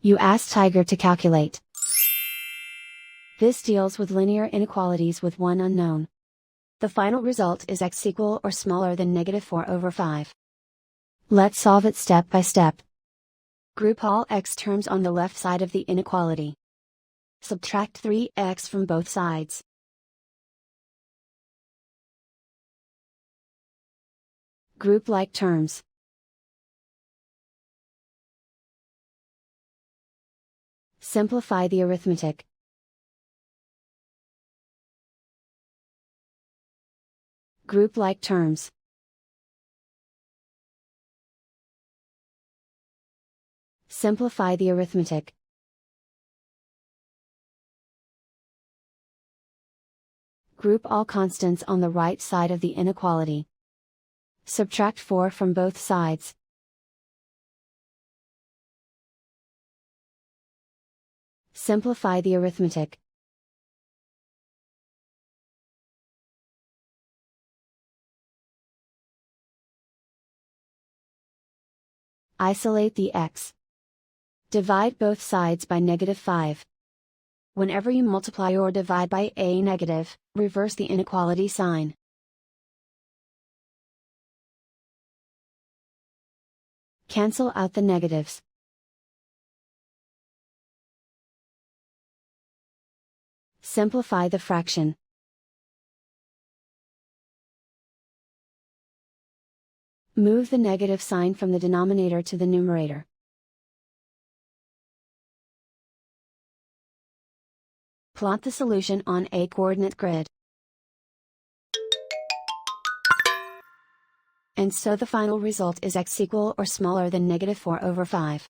You ask Tiger to calculate. This deals with linear inequalities with one unknown. The final result is x equal or smaller than -4/5. Let's solve it step by step. Group all x terms on the left side of the inequality. Subtract 3x from both sides. Group like terms. Simplify the arithmetic. Group like terms. Simplify the arithmetic. Group all constants on the right side of the inequality. Subtract 4 from both sides. Simplify the arithmetic. Isolate the x. Divide both sides by -5. Whenever you multiply or divide by a negative, reverse the inequality sign. Cancel out the negatives. Simplify the fraction. Move the negative sign from the denominator to the numerator. Plot the solution on a coordinate grid. And so the final result is x equal or smaller than -4/5.